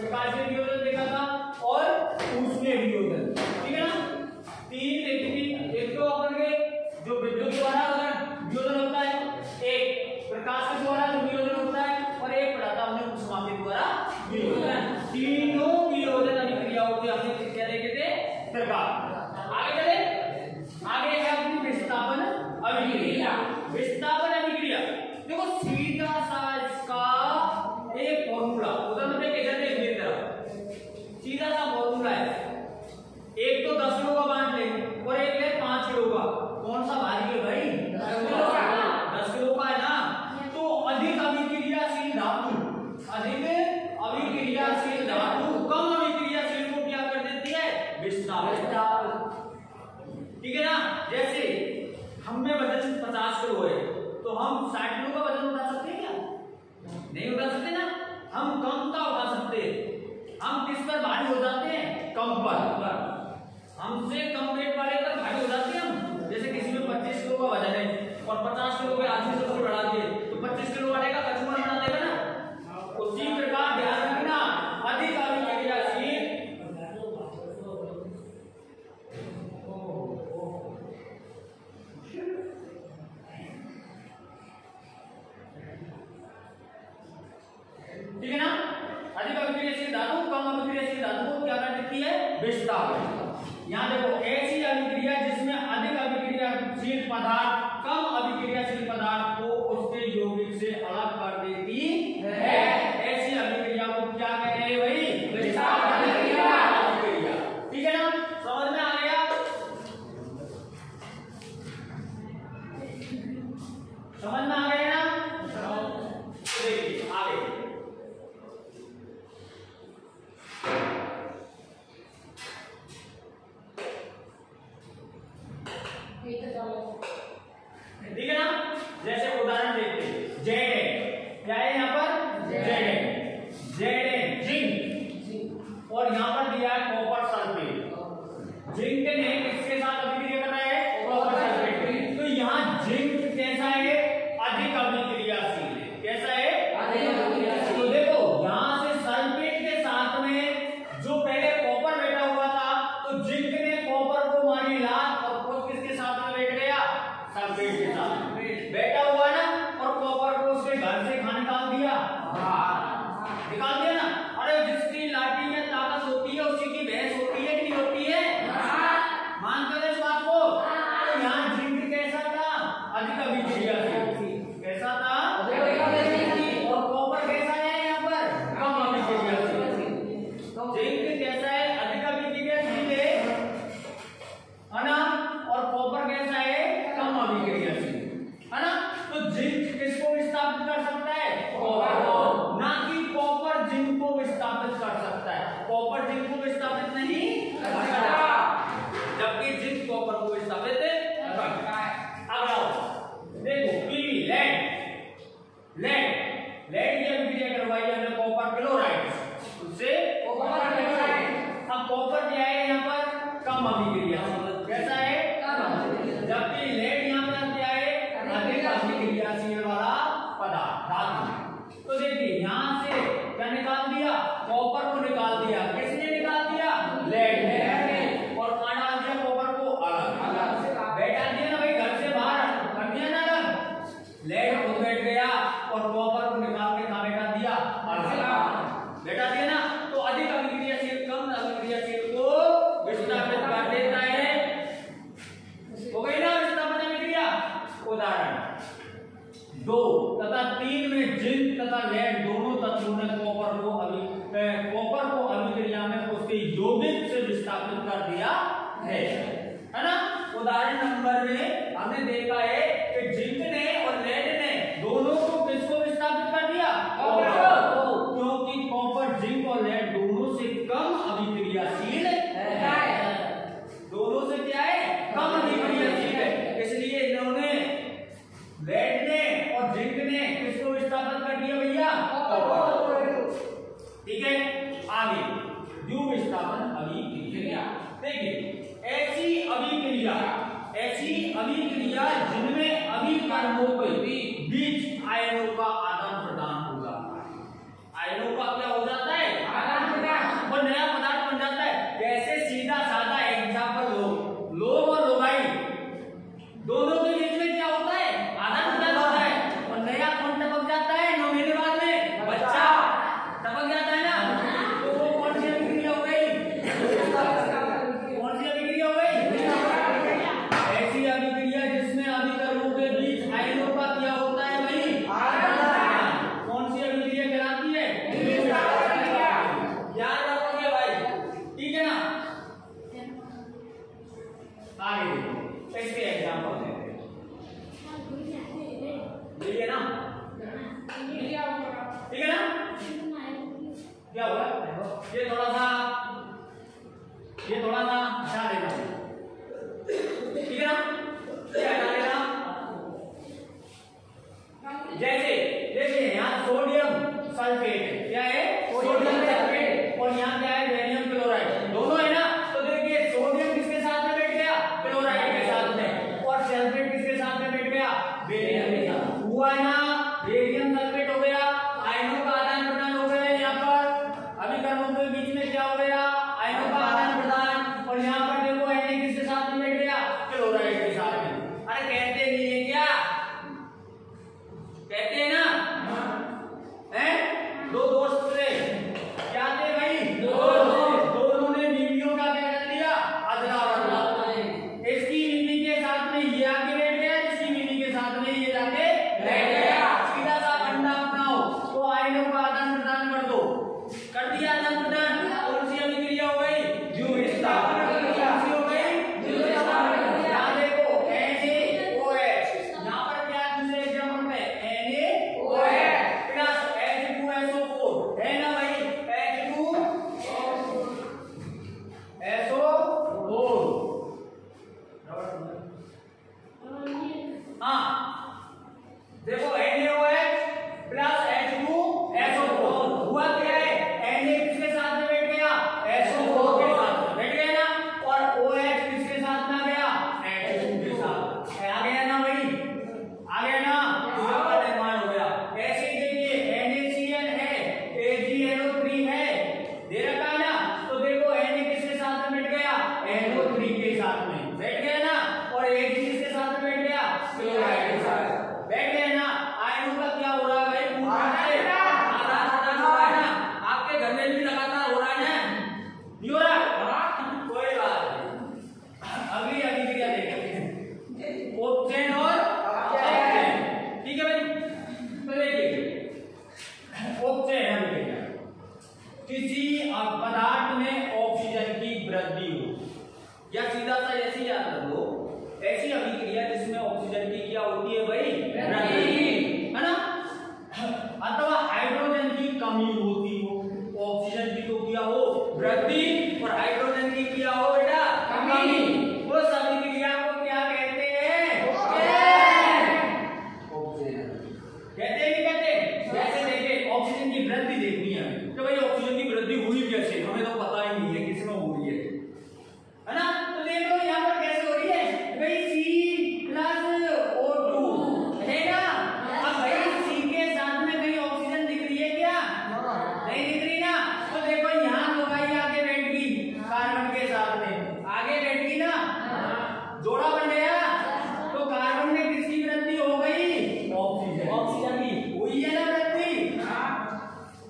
प्रकाशीय वियोजन देखा था और ऊष्मीय वियोजन, ठीक है ना। तीन एक तो अपन के जो विद्युत द्वारा वियोजन होता है, एक प्रकाश के द्वारा जो वियोजन होता है और एक पढ़ा था हमने ऊष्मा के द्वारा वियोजन। तीनों वियोजन अभिक्रियाओं के हमने क्या देखे थे प्रकार। आगे चले, आगे है अपनी विस्थापन अभिक्रिया। विस्थापन अभिक्रिया देखो सीधा सा इसका एक फॉर्मूला उदाहरण में कैसे देख लेते हैं, सीधा सा फॉर्मूला है। एक तो 10 किलो का बांट ले और एक ले 5 किलो का, कौन सा भारी है भाई? 10 किलो का। 10 किलो का है ना, तो अधिक अभिक्रियाशील धातु, अधिक अभिक्रियाशील धातु कम अभिक्रियाशील को क्या कर देती है? विस्थापन, ठीक है ना। जैसे हम में वजन 50 किलो है तो हम 60 किलो का वजन उठा सकते हैं क्या? नहीं उठा सकते ना, हम कम का उठा सकते हैं। हम किस पर भारी हो जाते हैं? कम पर। हमसे कम वेट वाले पर भारी हो जाते हैं हम। जैसे किसी में 25 किलो का वजन है और 50 किलो के आदमी से उसको बढ़ा दिए तो 25 किलो वाले का कचूमर बना देगा ना। उसी प्रकार ध्यान रखना, अधिक अभिक्रियाशील ठीक है ना, अधिक अभिक्रियाशील धातु कम अभिक्रियाशील धातु को क्या कर देती है? विस्थापन। यहाँ देखो ऐसी अभिक्रिया जिसमें अधिक अभिक्रियाशील पदार्थ कम अभिक्रियाशील पदार्थ को उसके यौगिक से अलग कर देती है, ऐसी अभिक्रिया को क्या कह रहे हैं भाई? विस्थापन अभिक्रिया। ठीक है ना, समझ में आ गया? समझ में आ गया ना? देखिए आगे ठीक है ना। जैसे उदाहरण देखते हैं, Zn क्या है यहाँ पर? Zn जिंक, और यहाँ पर दिया है कॉपर सल्फेट। जिंक ने किसके साथ अभिक्रिया कर रहा है? Copper sulphate. तो यहाँ जिंक कैसा है? अधिक अभिक्रियाशील है। कैसा है? अधिक अभिक्रियाशील। तो देखो यहाँ से सल्फेट के साथ में जो पहले कॉपर बैठा हुआ था तो जिंक ने कॉपर को मारी लात और खुद किसके साथ में बैठ गया? सल्फेट के साथ बैठा हुआ ना, और कॉपर को उसके घर से कहाँ निकाल दिया? निकाल दिया ना। अरे जिसकी लाठी में ताकत होती है उसी की भैंस होती है कि नहीं होती है? मानते हो इस बात को? तो यहाँ जिंक कैसा था? अधिक अभिक्रियाशील। कैसा था? और कॉपर कैसा है यहाँ पर? कम अभिक्रियाशील। जिंक कैसा है? अधिक अभिक्रियाशील है ना, और कॉपर कैसा है? कम अभिक्रियाशील है ना। तो जिंक किसको विस्थापित कर सकता है? कॉपर को, ना कि कॉपर जिंक को विस्थापित कर सकता है। कॉपर जिंक को विस्थापित नहीं कर सकता, जबकि जिंक कॉपर को विस्थापित करता है। अब आओ देखो पीवी लेड की अभिक्रिया करवाई हमने कॉपर क्लोराइड उससे कॉपर क्लोराइड। अब कॉपर क्या है यहाँ पर? कम अभिक्रियाशील। कैसा है? जबकि लेड यहाँ पर क्या है? अधिक अभिक्रियाशील वाला पदार्थ धातु। तो देखिए यहाँ से क्या निकाल दिया? कॉपर को निकाल दिया। किसने निकाल दिया? लेड ने। और कहाँ डाल दिया? कॉपर को अलग बैठा दिया ना भाई, घर से बाहर कर दिया ना अलग। लेड खुद बैठ गया और कॉपर को निकाल के कहाँ बैठा दिया? अलग बैठा दिया ना। तो अधिक अभिक्रियाशील कम अभिक्रियाशील को विस्थापित कर देता है। हो गई ना विस्थापन अभिक्रिया। उदाहरण 2 तथा 3 में जिंक क्या हुआ, ये थोड़ा सा हटा देना, ठीक है ना, ये हटा देना। जैसे देखिए यहाँ सोडियम सल्फेट, क्या है, सोडियम सल्फेट, और यहाँ क्या है, बेरियम क्लोराइड, दोनों है ना। तो देखिए सोडियम किसके साथ में बैठ गया, क्लोराइड के साथ में, और सल्फेट किसके साथ में बैठ गया, बेरियम के साथ। हुआ है ना, बेरियम सल्फेट हो गया, आयनों का आदान प्रदान हो गया यहाँ पर, अभिकर्मकों के बीच में क्या हो गया, आयनों का आदान प्रदान, और यहाँ पर देखो Na किसके साथ में बैठ गया, क्लोराइड के साथ में। अरे कहते नहीं है क्या, कहते हैं ना, हैं, दो दोस्त थे, क्या थे भाई, दोनों ने बीवियों का क्या कर दिया, अदला बदला। इसकी बीवी के साथ में ये आके बैठ गया, इसकी बीवी के साथ में ये जाके बैठ गया। सीधा सा फंडा अपनाओ, तो आयनों का आदान प्रदान कर दो, कर दिया आदान प्रदान, कौन सी अभिक्रिया हो गई, द्वितीय विस्तार।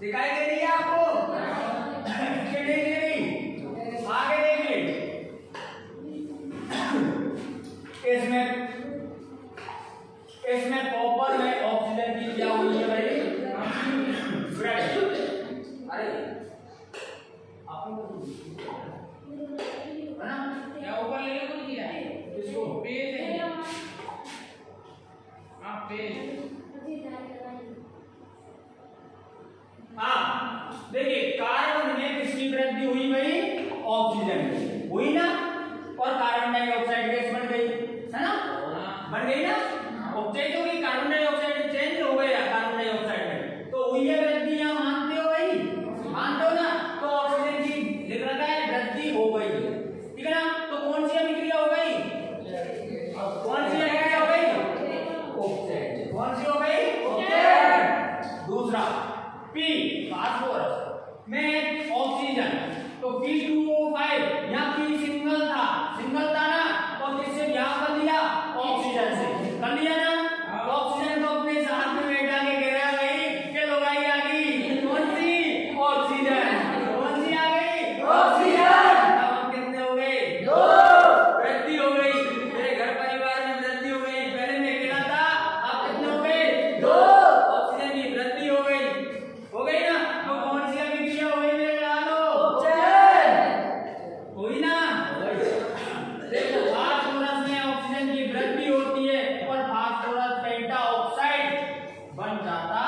दिखाई दे रही है आपको, आगे देखिए, इसमें कॉपर में ऑक्सीजन की क्या हुई है भाई, अरे क्या ऊपर ले लो, कुछ किया इसको पेज है, आप पेज, हाँ देखिए कार्बन में किसकी वृद्धि हुई भाई, ऑक्सीजन हुई ना, और कार्बन डाइऑक्साइड गैस बन गई है ना, बन गई ना, ऑक्सीजन होगी, कार्बन डाइऑक्साइड चेंज हो गया कार्बन डाइऑक्साइड में, तो हुई है वृद्धि, यहाँ मानते हो भाई, मानते हो ना, तो ऑक्सीजन की लिख रखा है वृद्धि हो गई, ठीक है ना। तो कौन सी अभिक्रिया हो गई, कौन सी अभिक्रिया हो गई, ऑक्सीजन, कौन सी हो गई, ऑक्सीजन। दूसरा P फास्फोरस में ऑक्सीजन, तो P2O5, यहाँ P सिंगल था ना, तो किससे यहाँ कर दिया, ऑक्सीजन से कर लिया ना, तो ऑक्सीजन को अपने साथ में बैठा के कह रहा है भाई कि लोगाई आ गई, कौन सी, ऑक्सीजन, कौन सी आ गई, ऑक्सीजन। अब हम कितने हो गए, दो, वृद्धि हो गई, मेरे घर परिवार में वृद्धि हो गई, पहले मैं अकेला था, अब कितने हो गए, दो, ऑक्सीजन की वृद्धि हो गई ना। तो कौन सी अभिक्रिया हुई मेरे लालो, हुई ना, देखो फास्फोरस में ऑक्सीजन की वृद्धि होती है और फास्फोरस पेंटा ऑक्साइड बन जाता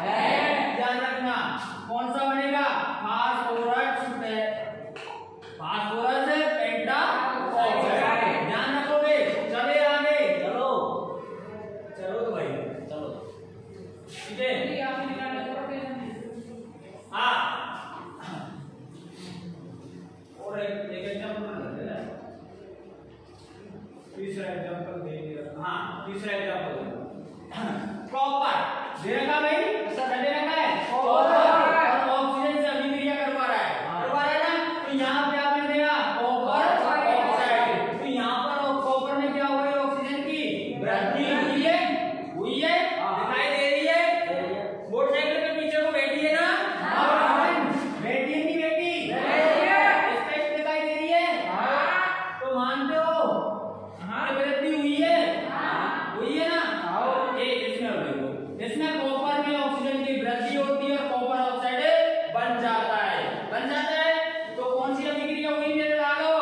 है, ध्यान रखना, कौन सा बनेगा, फास्फोरस पेंटाऑक्साइड। ध्यान रखोगे। चले आगे, चलो चलो तो भाई चलो, ठीक है। हाँ और एक एग्जांपल है, तीसरा एग्जांपल देंगे। हाँ तीसरा एग्जांपल कॉपर दे रखा भाई, दे रखा है कॉपर और ऑक्सीजन से अभिक्रिया करवा रहा है ना। तो यहाँ पे क्या बन गया, कॉपर ऑक्साइड। तो यहाँ पर कॉपर में क्या हुआ है, ऑक्सीजन की वृद्धि हुई है, दिखाई दे रही है। मोटरसाइकिल पे पीछे को बैठी है ना, बैठी है नहीं बैठी, स्पष्ट दिखाई दे रही है। तो मानते हो वृद्धि हुई है ना। इसमें कॉपर में ऑक्सीजन की वृद्धि होती है और कॉपर ऑक्साइड बन जाता है। तो कौन सी अभिक्रिया हुई मेरे लालो,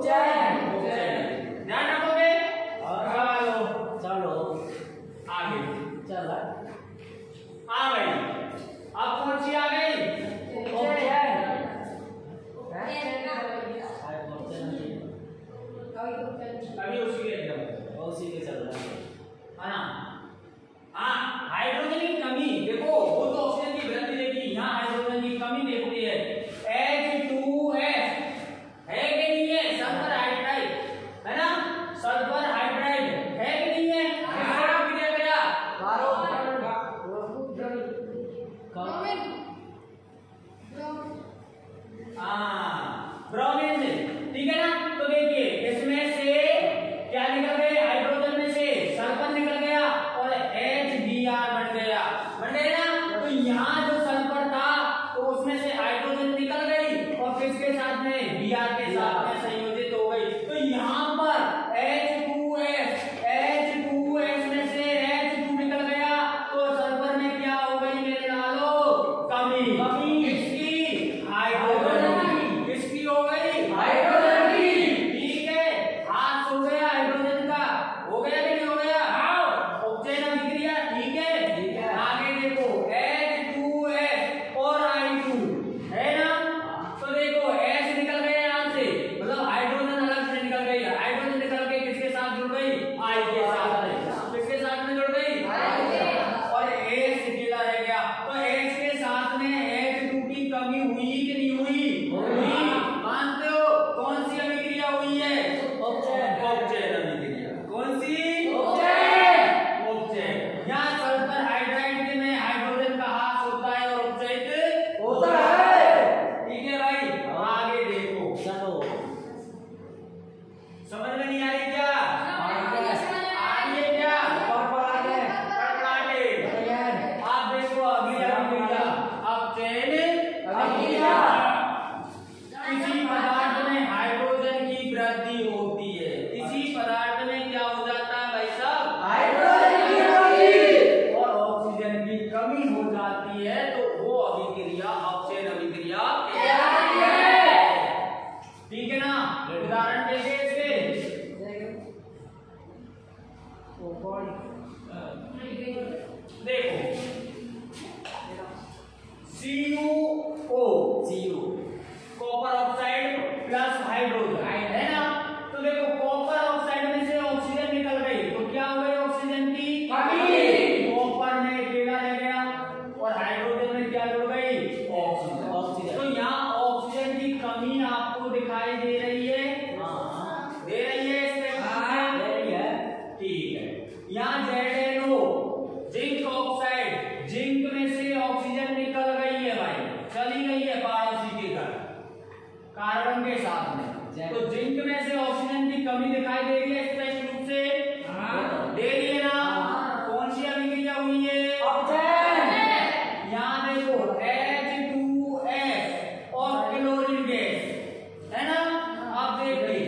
ध्यान रखोगे। चलो आगे चल आ गई। अब कौन सी आ गई, अभी उसी के चल रहा है ना। हाँ हाइड्रोजन की कमी देखो, वो तो ऑक्सीजन की वृद्धि देखी, यहाँ हाइड्रोजन की कमी देखती है। H2S है कि नहीं है, सल्फर हाइड्राइड है ना, सल्फर हाइड्राइड है कि नहीं है, किससे गया, ब्रोमीन से, ठीक है ना। तो देखिए इसमें से क्या निकल गए, हाइड्रोजन में से सल्फर निकल गया और HBr बन गया ना। तो यहाँ जो सल्फर था तो उसमें से हाइड्रोजन निकल गई और किसके साथ में, Br के साथ में संयोजित हो गई। तो यहाँ पर H2S में से H2 निकल गया, तो सल्फर में क्या हो गई मेरे लालो, कमी। किसकी, हाइड्रोजन की। किसकी हो गई, हाइड्रोजन की। ठीक है, हाथ हो गया हाइड्रोजन का, हो गया कि नहीं हो गया, ऑक्सीजन अभिक्रिया, ठीक है। आगे देखो H2S और I2 है ना। तो देखो H निकल गया यहाँ से, मतलब हाइड्रोजन अलग से निकल गई, हाइड्रोजन निकल के किसके साथ जुड़ गई, I के साथ में। किसके साथ में जुड़ गई, और H अकेला रह गया। तो H के साथ में H2 की कमी हुई कि नहीं हुई, मानते हो। कौन सी अभिक्रिया हुई है, ऑक्सीजन अभिक्रिया। कौन सी, ऑक्सीजन। यहाँ सल्फर हाइड्राइड में हाइड्रोजन का हाथ होता है और ऑक्साइड होता है, ठीक है भाई। आगे देखो, चलो समझ में नहीं आ रही क्या, आ रही है क्या, पड़पड़ाटे। आप देखो अगली अभिक्रिया, अब चैन अभिक्रिया। किसी पदार्थ में हाइड्रोजन की वृद्धि होती है, किसी पदार्थ में क्या हो जाता है भाई साहब, हाइड्रोजन की वृद्धि और ऑक्सीजन की कमी हो जाती है। तो वो अभिक्रिया ऑक्सीजन अभिक्रिया कहलाती है, ठीक है ना। उदाहरण देखिए इसके, देखो CuO, copper oxide plus hydrogen है ना। तो देखो कॉपर ऑक्साइड में से ऑक्सीजन निकल गई, तो क्या हो गई, ऑक्सीजन की कमी। कॉपर में अकेला रह गया और हाइड्रोजन में क्या जुड़ गई, ऑक्सीजन। तो यहाँ ऑक्सीजन की कमी आपको दिखाई दे रही है, दे रही है, ठीक है। यहाँ ZnO जिंक ऑक्साइड, जिंक में से ऑक्सीजन निकल गई है भाई, चली गई है पड़ोसी के घर कार्बन के साथ में। तो जिंक में से ऑक्सीजन की कमी दिखाई दे रही है, स्पष्ट रूप से दे रही है ना। कौन सी अभिक्रिया हुई है, यहाँ देखो H2S और क्लोरीन गैस है ना। आप देखिए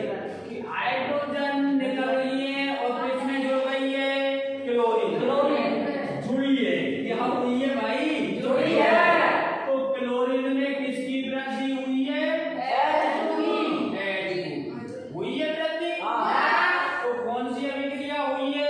कि हाइड्रोजन निकल रही है और किसमें जुड़ गई है, क्लोरीन जुड़ी है, क्या हुई है भाई, जुड़ी है। तो क्लोरीन में किसकी वृद्धि हुई है, हुई है वृद्धि। तो कौन सी अभिक्रिया हुई है,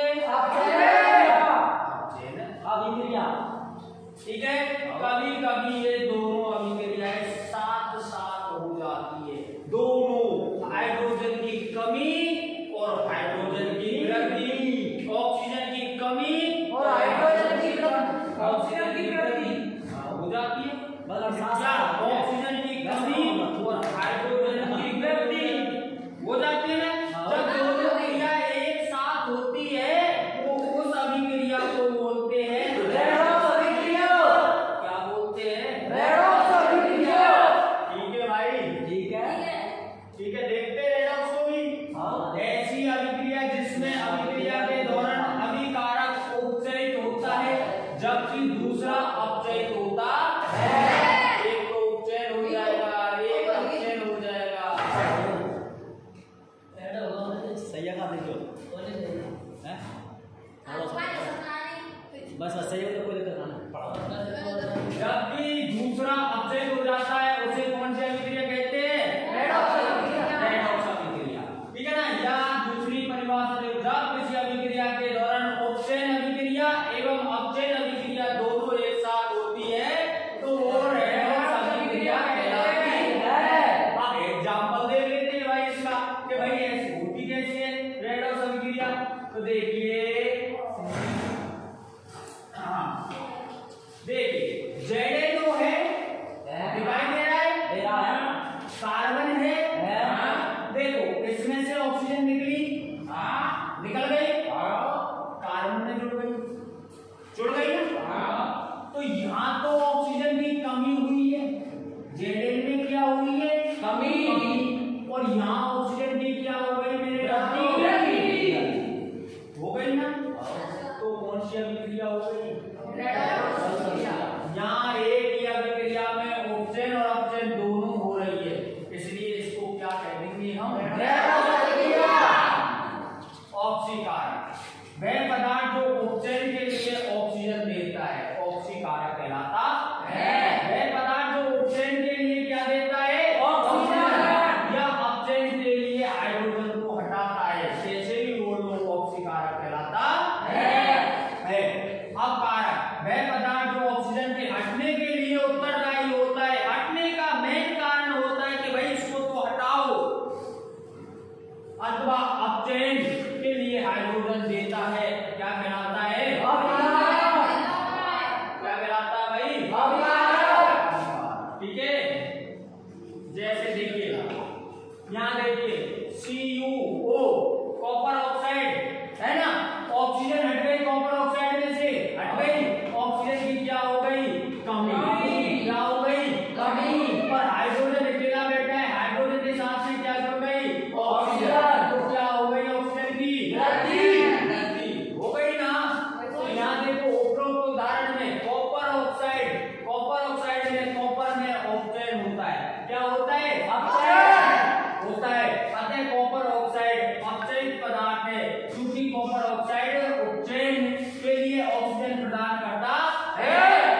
अपचयन होता है। क्या होता है? अपचयन होता है। अतः कॉपर ऑक्साइड अपचयित पदार्थ है, क्योंकि कॉपर ऑक्साइड उपचयन के लिए ऑक्सीजन प्रदान करता है।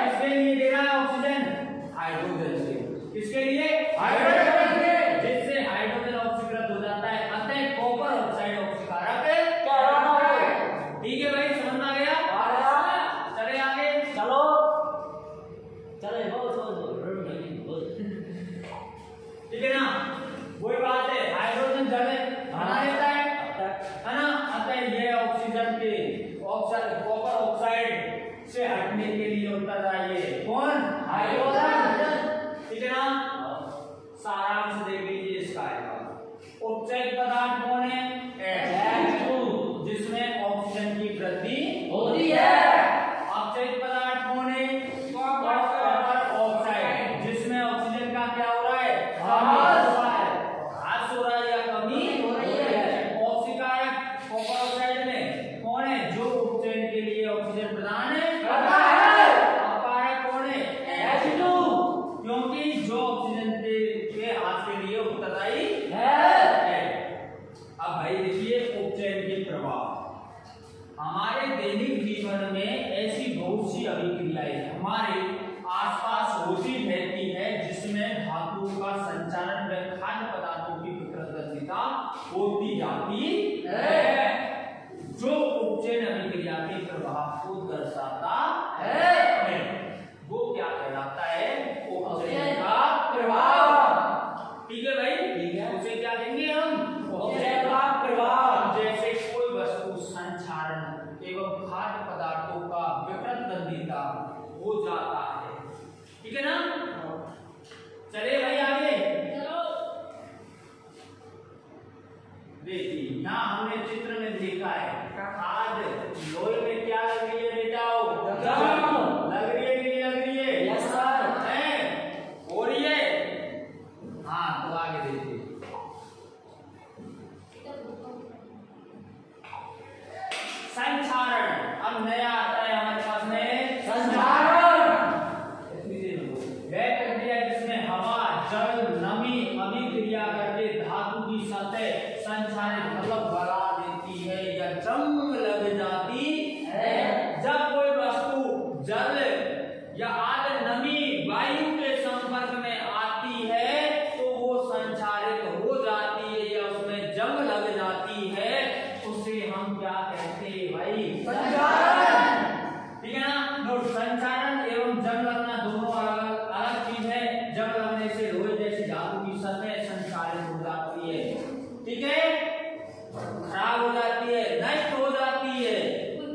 किसके लिए दे रहा है ऑक्सीजन? हाइड्रोजन से। किसके लिए? हाइड्रोजन से, जिससे हाइड्रोजन ऑक्सीकृत हो जाता है। अतः कॉपर ऑक्साइड ऑक्सीकारक है। ठीक है भाई, समझ आ गया? चले आगे, चलो चले। ठीक है ना, वही बात है, हाइड्रोजन जल बना लेता है ना। अतः यह ऑक्सीजन के कॉपर ऑक्साइड से हटने के लिए उत्तरदायी है। कौन? हाइड्रोजन। ठीक है ना, सारांश देख लीजिए इसका। उपचयित पदार्थ कौन है? H2, जिसमें ऑक्सीजन की वृद्धि होती है। अपचयित पदार्थ कौन है? कॉपर ऑक्साइड, जिसमें ऑक्सीजन का क्या हो रहा है? ह्रास हो रहा है या कमी हो रही है। ऑक्सीकारक कॉपर ऑक्साइड में कौन है? जो उपचयन के लिए ऑक्सीजन प्रदान करता है। अपकारक कौन है? H2, क्योंकि जो ऑक्सीजन के ह्रास के लिए उत्तरदायी है। अब भाई देखिए उपचयन के प्रभाव। हमारे दैनिक जीवन में ऐसी बहुत सी अभिक्रियाएं हमारे आसपास होती रहती है, जिसमें धातुओं का संचालन व खाद्य पदार्थों की विकृतता होती जाती है, जो उपचयन अभिक्रिया के प्रभाव को दर्शाता है। वो क्या कहलाता है? उपचयन का प्रभाव। ठीक है भाई, ठीक है, उसे क्या कहेंगे हम? उपचयन का प्रभाव। जैसे कोई वस्तु संचारण एवं खाद्य पदार्थों का विकृतता हो जाता है। ठीक है ना, चले भाई आगे। देखिए यहाँ हमने चित्र में देखा है, आज लोहे में क्या लग रही है बेटा? लग रही है कि नहीं लग रही है? Yes sir. है, हो रही है। हाँ, तो आगे देखिए। संचारण, अब नया आता है हमारे पास में संचारण। वह प्रक्रिया जिसमें हवा, जल, नमी अभिक्रिया करके धातु की सतह संचारित मतलब बढ़ा देती है या जंग लग जाती है। जब कोई वस्तु जल या आद्र नमी वायु के संपर्क में आती है तो वो संचारित हो जाती है या उसमें जंग लग जाती है, उसे हम क्या कहते हैं भाई? संचारण। ठीक है ना, नोट, संचारण एवं जंग लगना दोनों अलग अलग चीज है। जंग लगने से लोहे जैसी धातु की सतह संचारित हो जाती है। ठीक है, खराब हो जाती है, नष्ट हो जाती है।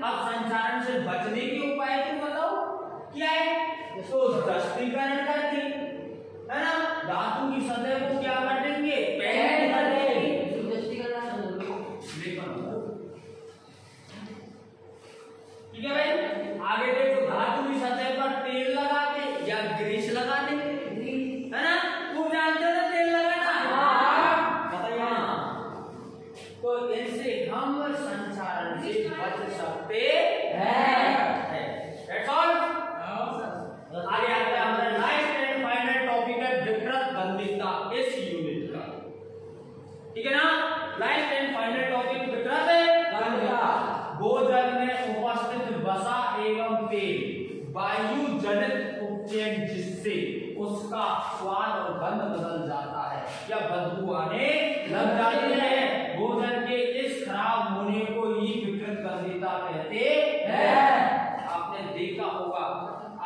अब संचारण से बचने के उपाय तुम बताओ क्या है? तो दष्टीकरण करके, है ना, धातु की सतह को क्या कर देंगे? पेंट कर देंगे। ठीक है भाई, आगे देखो, धातु की सतह पर तेल लगा के या ग्रीस लगा देंगे, है ना? तुम जानते हो ना तेल लगाना? बताइए। तो इनसे हम संचारण से बच सकते हैं। That's all। आगे आता है हमारा लास्ट एंड फाइनल टॉपिक है विकृत गंधिता, इस यूनिट का। ठीक है ना, लास्ट एंड फाइनल टॉपिक विकृत गंधिता। भोजन में उपस्थित वसा एवं तेल वायु जनित उपचयन, जिससे उसका स्वाद और गंध बदल जाता है या बदबू आने लग जाती है। भोजन के इस खराब होने को ही विकृत गंधिता कहते हैं। आपने देखा होगा,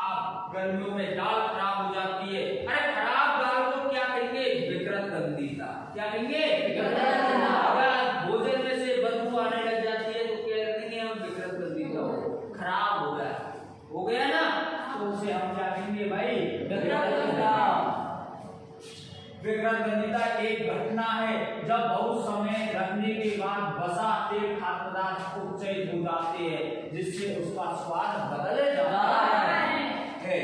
आप गर्मियों में दाल खराब हो जाती है, अरे खराब दाल को क्या कहेंगे? विकृत गंधिता। क्या कहेंगे? विकृत गंधिता। अगर भोजन में से बदबू आने लग जाती है तो क्या कहेंगे हम? विकृत गंधिता। खराब हो गया ना, तो उसे हम क्या कहेंगे भाई? विकृत गंधिता। विकृत गंधिता एक घटना है जब बहुत समय रखने के बाद वसा, तेल, खाद्य पदार्थ उपचयित हो जाते हैं, जिससे उसका स्वाद बदल जाता है।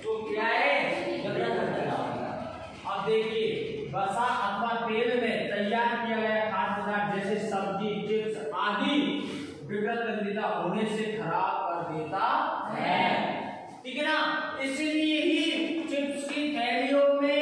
तो क्या है? विकृत गंधिता। अब देखिए, वसा अथवा तेल में तैयार किया गया खाद्य पदार्थ जैसे सब्जी, चिप्स आदि विकृत गंधिता होने से खराब कर देता है। ठीक है ना, इसलिए ही चिप्स की थैलियों में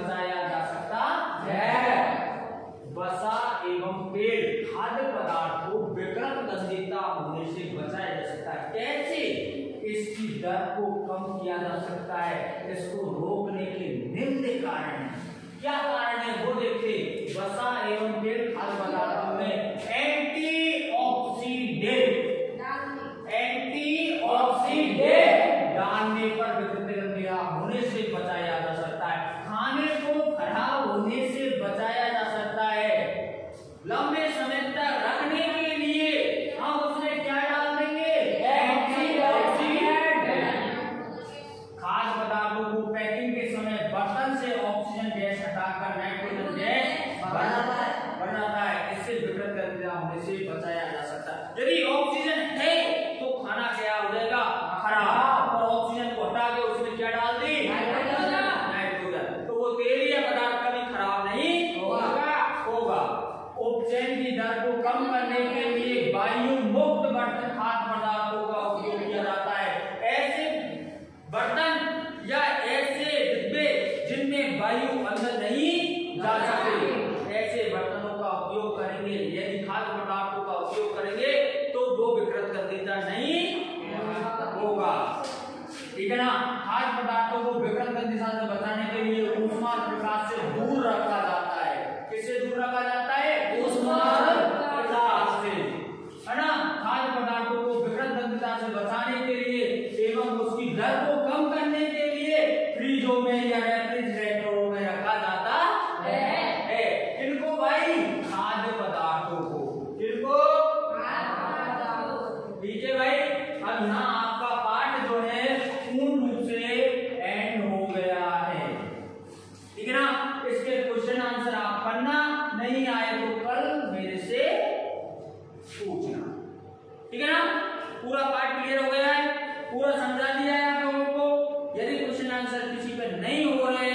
बचाया जा सकता है। वसा एवं पेड़ खाद्य पदार्थ को विकृत गंधीता होने से बचाया जा सकता है। कैसे? इसकी दर को कम किया जा सकता है। इसको रोकने के निम्न कारण है। क्या कारण है वो देखते। वसा एवं पेड़ खाद्य पदार्थों में एंटीऑक्सीडेंट डालने पर विकृत गंधिया होने से बचाया जा सकता है। खाने को खराब होने से बचाया जा सकता है। लंबे समय तक रखने के लिए हम उसमें क्या डाल देंगे? एंटीऑक्सीडेंट। खाद्य पदार्थों को पैकिंग के समय बर्तन से ऑक्सीजन गैस हटाकर नाइट्रोजन गैस बनाता है। इससे विकृत गंधिया होने से बचाया जा सकता है। यदि ऑक्सीजन है तो खाना क्या हो जाएगा? खराब। और ऑक्सीजन को हटा के उसमें क्या डाल दी? नाइट्रोजन। तो वो तेल या पदार्थ कभी खराब नहीं होगा। उपचयन की दर को कम करने के लिए वायु मुक्त बर्तन खाद्य पदार्थों का उपयोग किया जाता है। ऐसे बर्तन या ऐसे डिब्बे जिनमें वायु अंदर नहीं जा सकती, ऐसे बर्तनों का उपयोग करेंगे। यदि खाद्य पदार्थों का उपयोग करेंगे तो वो विकृत गंधिता नहीं होगा। ठीक है ना। खाद्य पदार्थों को विकृत गंधिता से बचाने के लिए ऊष्मा प्रकाश से दूर रखा जाता है। किससे दूर रखा जाता है? ऊष्मा प्रकाश से, है ना। खाद्य पदार्थों को विकृत गंधिता से बचाने के लिए एवं उसकी दर को कम करने के लिए फ्रीजों में या रेफ्रिजरेटरों में रखा जाता है। इनको भाई खाद्य पदार्थों को, इनको ठीक है भाई। अब यहाँ आपका पाठ जो है पूर्ण रूप से एंड हो गया है। ठीक है ना। इसके क्वेश्चन आंसर आप पढ़ना, नहीं आए तो कल मेरे से पूछना। ठीक है ना। पूरा पाठ क्लियर हो गया है, पूरा समझा दिया है आप लोगों को। यदि क्वेश्चन आंसर किसी पे नहीं हो रहे